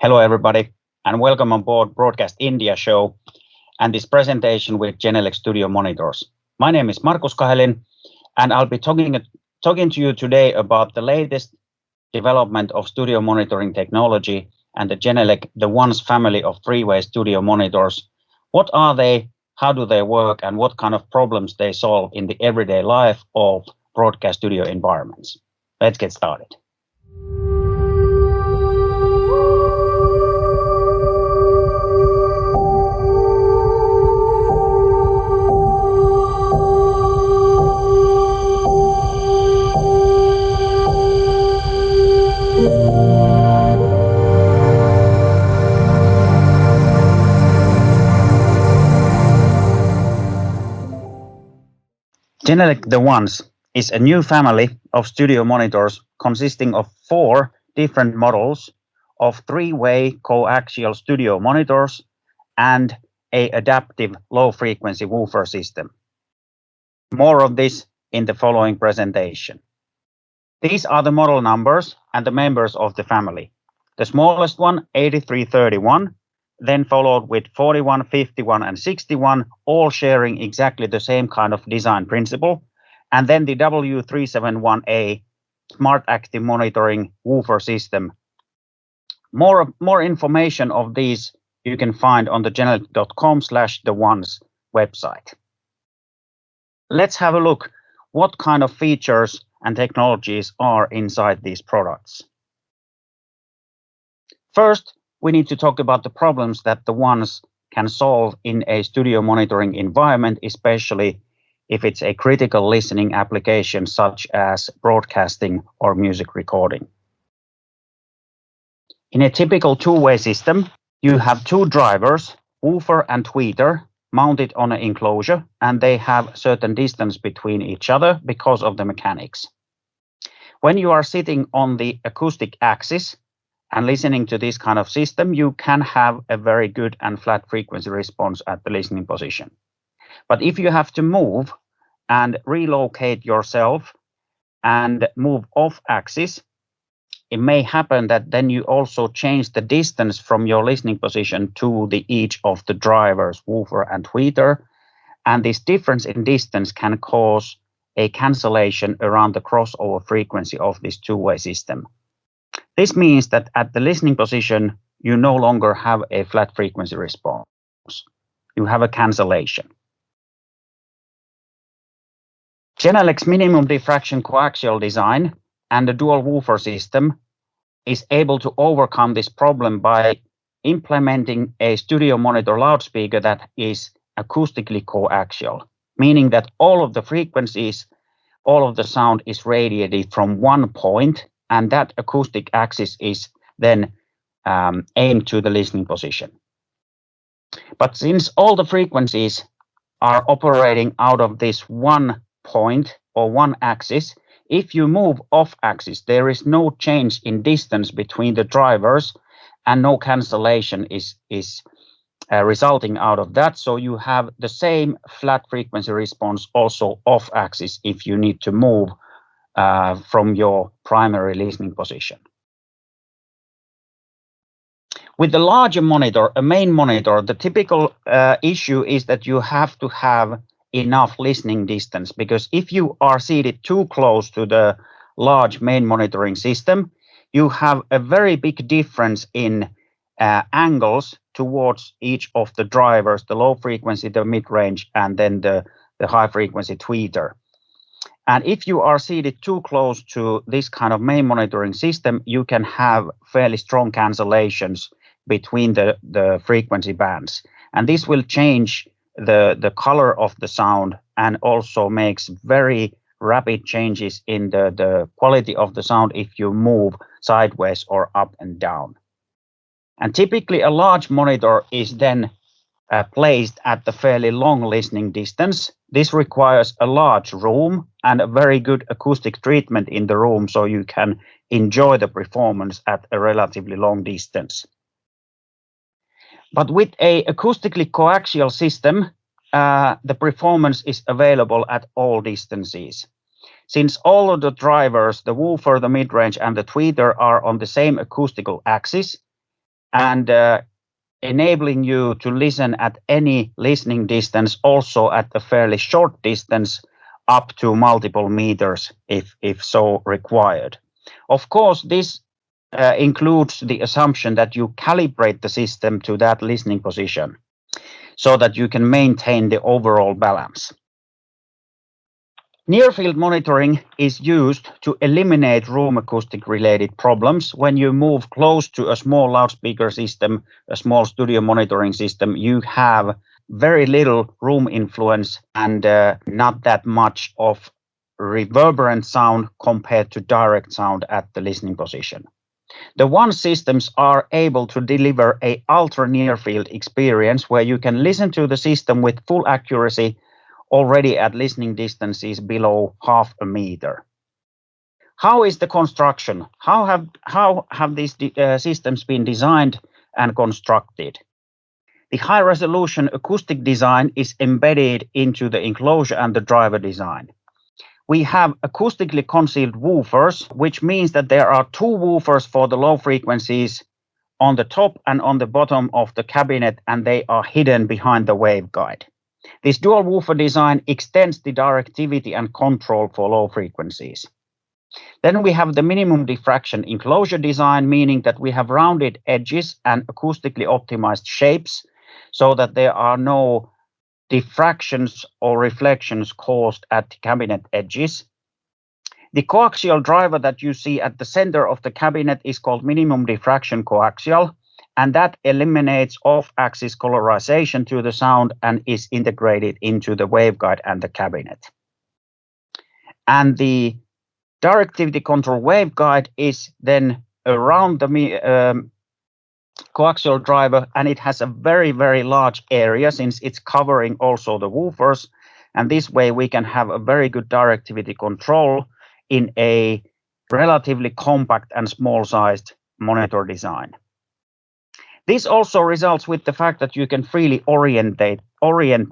Hello everybody, and welcome on board Broadcast India show and this presentation with Genelec Studio Monitors. My name is Markus Kahelin, and I'll be talking to you today about the latest development of studio monitoring technology and the Genelec The Ones family of three-way studio monitors. What are they, how do they work, and what kind of problems they solve in the everyday life of broadcast studio environments? Let's get started. Genelec The Ones is a new family of studio monitors consisting of 4 different models of three-way coaxial studio monitors and an adaptive low-frequency woofer system. More of this in the following presentation. These are the model numbers and the members of the family. The smallest one, 8331, then followed with 41, 51, and 61, all sharing exactly the same kind of design principle. And then the W371A Smart Active Monitoring Woofer System. More information of these you can find on the genelec.com/theones website. Let's have a look what kind of features and technologies are inside these products. First, we need to talk about the problems that the Ones can solve in a studio monitoring environment, especially if it's a critical listening application such as broadcasting or music recording. In a typical two-way system, you have 2 drivers, woofer and tweeter, mounted on an enclosure, and they have certain distance between each other because of the mechanics. When you are sitting on the acoustic axis and listening to this kind of system, you can have a very good and flat frequency response at the listening position. But if you have to move and relocate yourself and move off axis, it may happen that then you also change the distance from your listening position to each of the drivers, woofer and tweeter, and this difference in distance can cause a cancellation around the crossover frequency of this two-way system. This means that at the listening position, you no longer have a flat frequency response. You have a cancellation. Genelec's minimum diffraction coaxial design and the dual woofer system is able to overcome this problem by implementing a studio monitor loudspeaker that is acoustically coaxial, meaning that all of the frequencies, all of the sound is radiated from one point, and that acoustic axis is then aimed to the listening position. But since all the frequencies are operating out of this one point or one axis, if you move off axis, there is no change in distance between the drivers and no cancellation is resulting out of that. So you have the same flat frequency response also off axis if you need to move from your primary listening position. With the larger monitor, a main monitor, the typical issue is that you have to have enough listening distance, because if you are seated too close to the large main monitoring system, you have a very big difference in angles towards each of the drivers, the low frequency, the mid-range, and then the high frequency tweeter. And if you are seated too close to this kind of main monitoring system, you can have fairly strong cancellations between the frequency bands. And this will change the color of the sound and also makes very rapid changes in the quality of the sound if you move sideways or up and down. And typically a large monitor is then placed at the fairly long listening distance. This requires a large room and a very good acoustic treatment in the room so you can enjoy the performance at a relatively long distance. But with a acoustically coaxial system, the performance is available at all distances. Since all of the drivers, the woofer, the mid-range, and the tweeter are on the same acoustical axis, and enabling you to listen at any listening distance, also at a fairly short distance, up to multiple meters if so required. Of course, this includes the assumption that you calibrate the system to that listening position so that you can maintain the overall balance. Near-field monitoring is used to eliminate room acoustic related problems. When you move close to a small loudspeaker system, a small studio monitoring system, you have very little room influence and not that much of reverberant sound compared to direct sound at the listening position. The one systems are able to deliver a ultra-near-field experience where you can listen to the system with full accuracy already at listening distances below half a meter. How is the construction? How have these systems been designed and constructed? The high-resolution acoustic design is embedded into the enclosure and the driver design. We have acoustically concealed woofers, which means that there are two woofers for the low frequencies on the top and on the bottom of the cabinet, and they are hidden behind the waveguide. This dual woofer design extends the directivity and control for low frequencies. Then we have the minimum diffraction enclosure design, meaning that we have rounded edges and acoustically optimized shapes so that there are no diffractions or reflections caused at the cabinet edges. The coaxial driver that you see at the center of the cabinet is called minimum diffraction coaxial, and that eliminates off-axis colorization to the sound and is integrated into the waveguide and the cabinet. And the directivity control waveguide is then around the coaxial driver, and it has a very, very large area since it's covering also the woofers. And this way we can have a very good directivity control in a relatively compact and small-sized monitor design. This also results with the fact that you can freely orient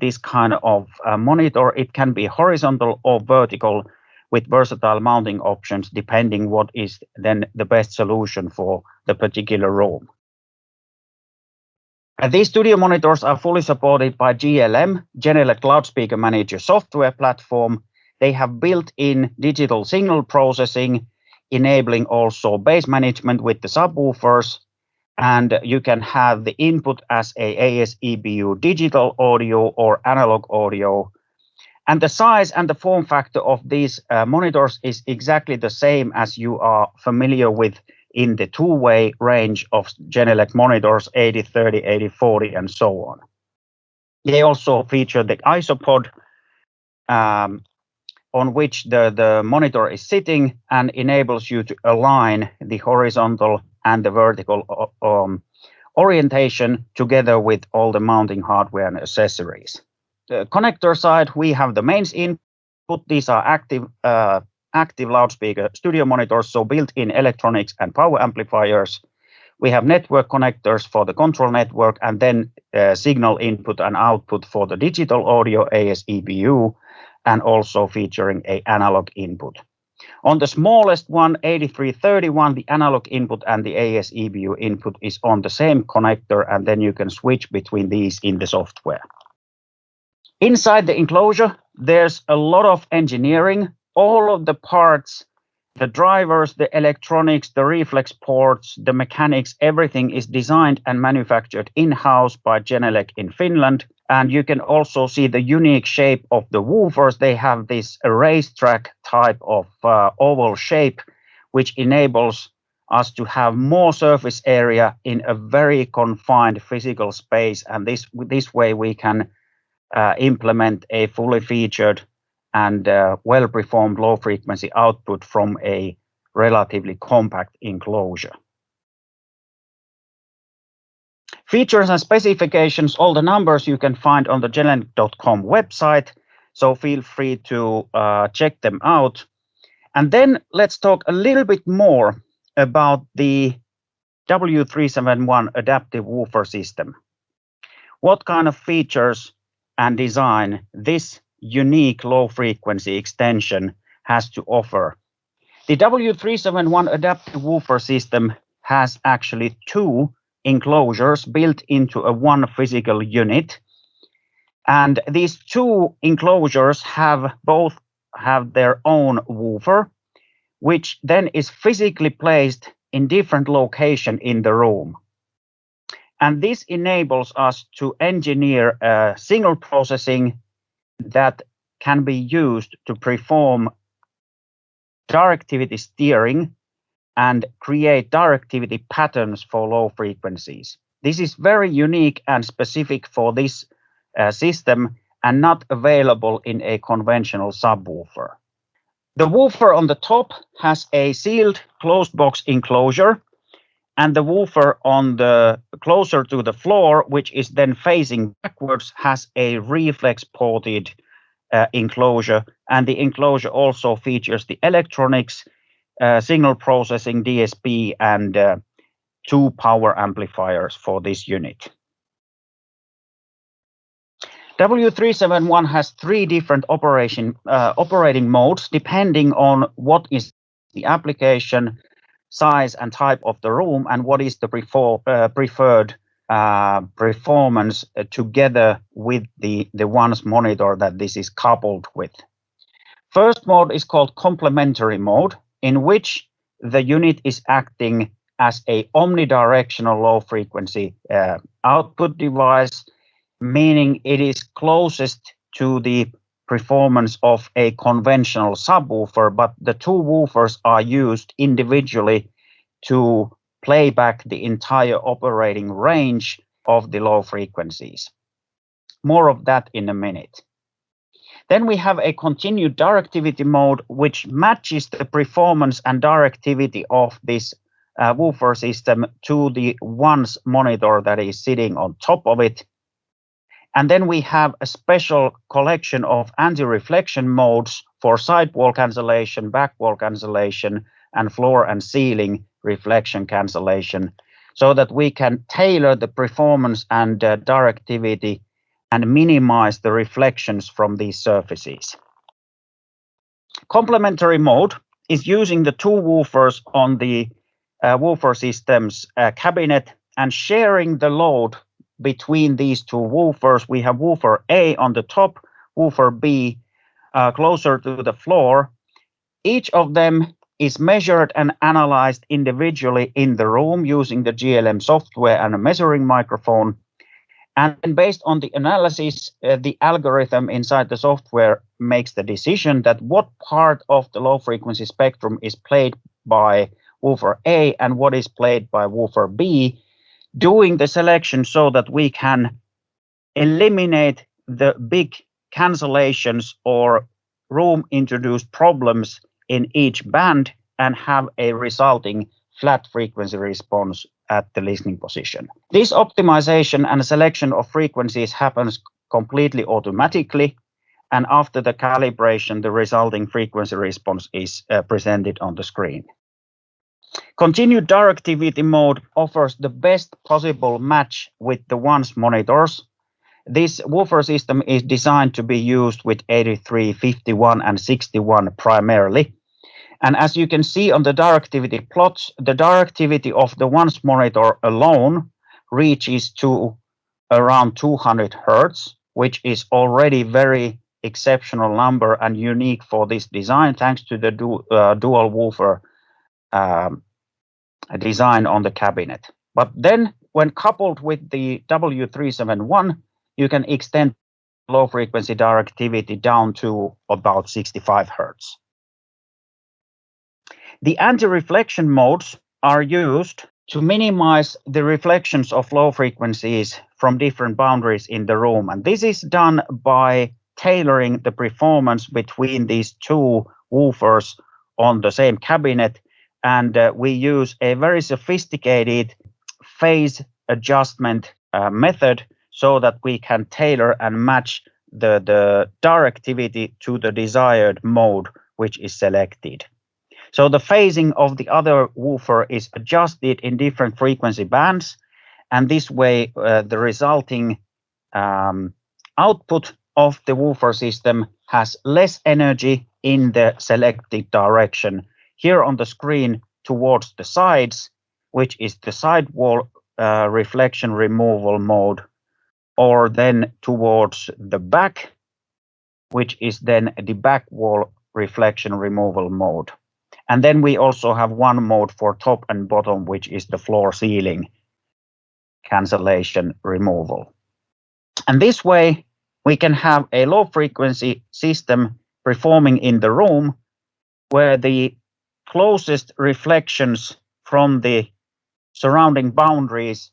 this kind of monitor. It can be horizontal or vertical with versatile mounting options, depending what is then the best solution for the particular room. These studio monitors are fully supported by GLM, Genelec Loudspeaker Manager software platform. They have built-in digital signal processing, enabling also bass management with the subwoofers. And you can have the input as a AS-EBU digital audio or analog audio. And the size and the form factor of these monitors is exactly the same as you are familiar with in the two-way range of Genelec monitors, 80/30, 80/40, and so on. They also feature the isopod on which the monitor is sitting and enables you to align the horizontal and the vertical orientation together with all the mounting hardware and accessories. The connector side, we have the mains input. These are active loudspeaker studio monitors, so built-in electronics and power amplifiers. We have network connectors for the control network, and then signal input and output for the digital audio AS-EBU, and also featuring an analog input. On the smallest one, 8331, the analog input and the AS-EBU input is on the same connector, and then you can switch between these in the software. Inside the enclosure, there's a lot of engineering. All of the parts, the drivers, the electronics, the reflex ports, the mechanics, everything is designed and manufactured in-house by Genelec in Finland. And you can also see the unique shape of the woofers. They have this racetrack type of oval shape, which enables us to have more surface area in a very confined physical space. And this way we can implement a fully featured and well-performed low-frequency output from a relatively compact enclosure. Features and specifications, all the numbers you can find on the genelec.com website, so feel free to check them out. And then let's talk a little bit more about the W371 adaptive woofer system. What kind of features and design this unique low-frequency extension has to offer. The W371 adaptive woofer system has actually two enclosures built into a one physical unit. And these two enclosures both have their own woofer, which then is physically placed in different location in the room. And this enables us to engineer a signal processing that can be used to perform directivity steering and create directivity patterns for low frequencies. This is very unique and specific for this system and not available in a conventional subwoofer. The woofer on the top has a sealed closed box enclosure, and the woofer on the closer to the floor, which is then facing backwards, has a reflex ported enclosure, and the enclosure also features the electronics, signal processing, DSP, and two power amplifiers for this unit. W371 has three different operating modes depending on what is the application, size and type of the room, and what is the preferred performance together with the one's monitor that this is coupled with. First mode is called complementary mode, in which the unit is acting as a omnidirectional low frequency output device, meaning it is closest to the performance of a conventional subwoofer, but the two woofers are used individually to play back the entire operating range of the low frequencies. More of that in a minute. Then we have a continued directivity mode, which matches the performance and directivity of this woofer system to the one's monitor that is sitting on top of it. And then we have a special collection of anti-reflection modes for sidewall cancellation, back wall cancellation, and floor and ceiling reflection cancellation, so that we can tailor the performance and directivity and minimize the reflections from these surfaces. Complementary mode is using the two woofers on the woofer system's cabinet and sharing the load between these two woofers. We have woofer A on the top, woofer B closer to the floor. Each of them is measured and analyzed individually in the room using the GLM software and a measuring microphone. And based on the analysis, the algorithm inside the software makes the decision that what part of the low frequency spectrum is played by woofer A and what is played by woofer B, doing the selection so that we can eliminate the big cancellations or room introduced problems in each band and have a resulting flat frequency response at the listening position. This optimization and selection of frequencies happens completely automatically, and after the calibration, the resulting frequency response is presented on the screen. Continued directivity mode offers the best possible match with the one's monitors. This woofer system is designed to be used with 83, 51, and 61 primarily. And as you can see on the directivity plots, the directivity of the one's monitor alone reaches to around 200 Hertz, which is already very exceptional number and unique for this design, thanks to the dual woofer design on the cabinet. But then when coupled with the W371, you can extend low frequency directivity down to about 65 Hertz. The anti-reflection modes are used to minimize the reflections of low frequencies from different boundaries in the room. And this is done by tailoring the performance between these two woofers on the same cabinet. And we use a very sophisticated phase adjustment method so that we can tailor and match the directivity to the desired mode which is selected. So the phasing of the other woofer is adjusted in different frequency bands, and this way the resulting output of the woofer system has less energy in the selected direction. Here on the screen towards the sides, which is the sidewall reflection removal mode, or then towards the back, which is then the back wall reflection removal mode. And then we also have one mode for top and bottom, which is the floor ceiling cancellation removal. And this way we can have a low frequency system performing in the room where the closest reflections from the surrounding boundaries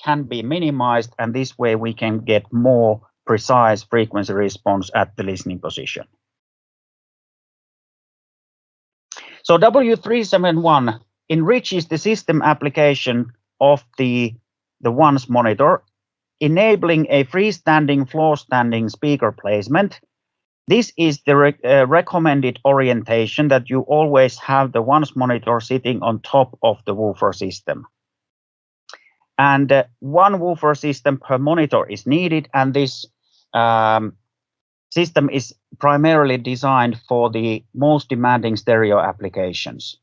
can be minimized, and this way we can get more precise frequency response at the listening position. So W371 enriches the system application of the ONCE monitor, enabling a freestanding floor standing speaker placement. This is the recommended orientation, that you always have the ONCE monitor sitting on top of the woofer system. And one woofer system per monitor is needed, and this system is primarily designed for the most demanding stereo applications.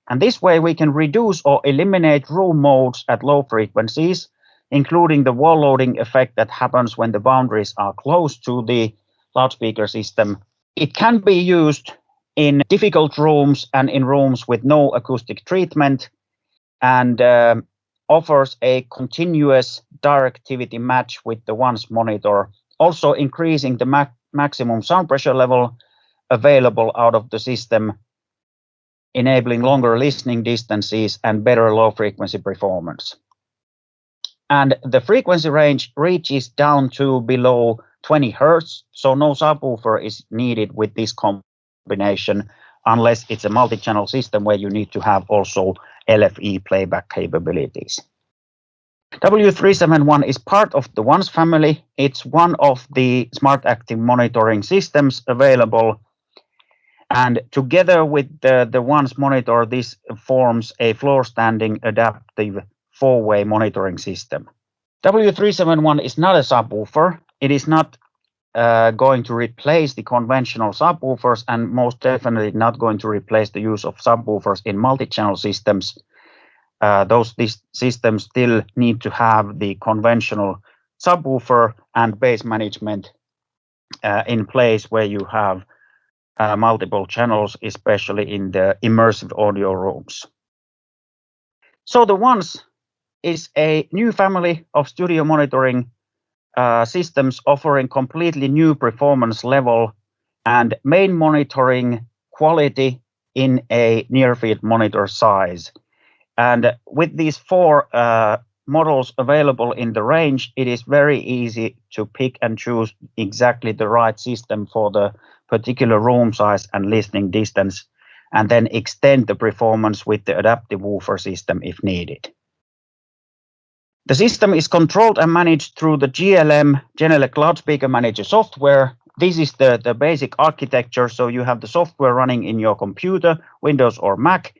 And this way we can reduce or eliminate room modes at low frequencies, including the wall loading effect that happens when the boundaries are close to the loudspeaker system. It can be used in difficult rooms and in rooms with no acoustic treatment, and offers a continuous directivity match with the ONCE monitor, also increasing the maximum sound pressure level available out of the system, enabling longer listening distances and better low frequency performance. And the frequency range reaches down to below 20 Hz, so no subwoofer is needed with this combination, unless it's a multi-channel system where you need to have also LFE playback capabilities. W371 is part of the ONCE family. It's one of the smart active monitoring systems available, and together with the ONCE monitor, this forms a floor standing adaptive four-way monitoring system. W371 is not a subwoofer. It is not going to replace the conventional subwoofers, and most definitely not going to replace the use of subwoofers in multi-channel systems. These systems still need to have the conventional subwoofer and bass management in place, where you have multiple channels, especially in the immersive audio rooms. So the ONCE is a new family of studio monitoring systems, offering completely new performance level and main monitoring quality in a near-field monitor size. And with these four models available in the range, it is very easy to pick and choose exactly the right system for the particular room size and listening distance, and then extend the performance with the adaptive woofer system if needed. The system is controlled and managed through the GLM, Genelec Loudspeaker Manager software. This is the basic architecture. So you have the software running in your computer, Windows or Mac.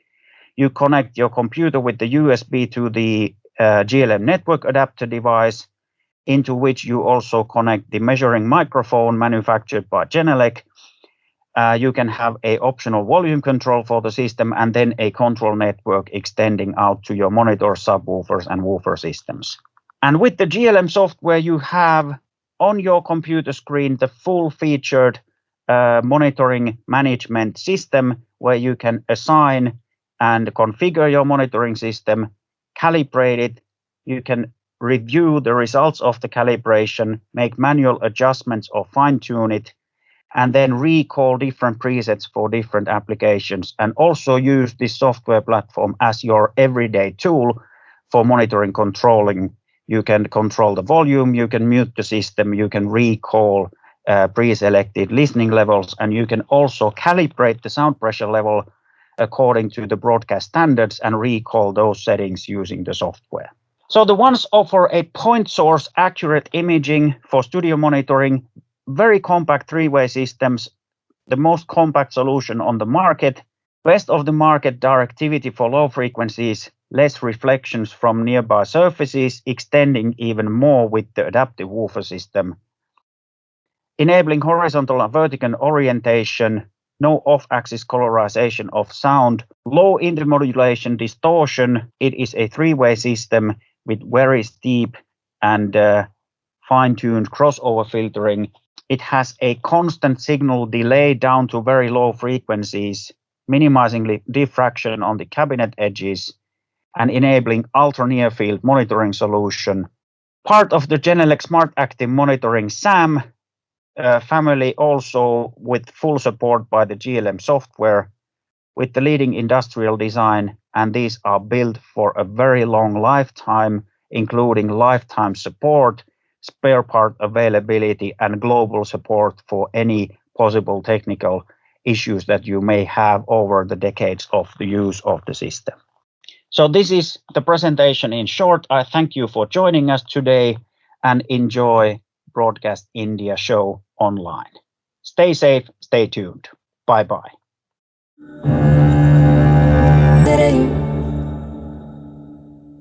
You connect your computer with the USB to the GLM network adapter device, into which you also connect the measuring microphone manufactured by Genelec. You can have an optional volume control for the system, and then a control network extending out to your monitor, subwoofers, and woofer systems. And with the GLM software, you have on your computer screen the full-featured monitoring management system, where you can assign and configure your monitoring system, calibrate it. You can review the results of the calibration, make manual adjustments or fine-tune it, and then recall different presets for different applications, and also use this software platform as your everyday tool for monitoring controlling. You can control the volume, you can mute the system, you can recall pre-selected listening levels, and you can also calibrate the sound pressure level according to the broadcast standards and recall those settings using the software. So the ONCE offer a point source accurate imaging for studio monitoring, very compact three-way systems, the most compact solution on the market, best of the market directivity for low frequencies, less reflections from nearby surfaces, extending even more with the adaptive woofer system, enabling horizontal and vertical orientation, no off-axis colorization of sound, low intermodulation distortion. It is a three-way system with very steep and fine-tuned crossover filtering. It has a constant signal delay down to very low frequencies, minimizing diffraction on the cabinet edges and enabling ultra-near-field monitoring solution. Part of the Genelec Smart Active Monitoring SAM family, also with full support by the GLM software, with the leading industrial design, and these are built for a very long lifetime, including lifetime support, spare part availability, and global support for any possible technical issues that you may have over the decades of the use of the system. So this is the presentation in short. I thank you for joining us today and enjoy Broadcast India show online. Stay safe, stay tuned. Bye-bye.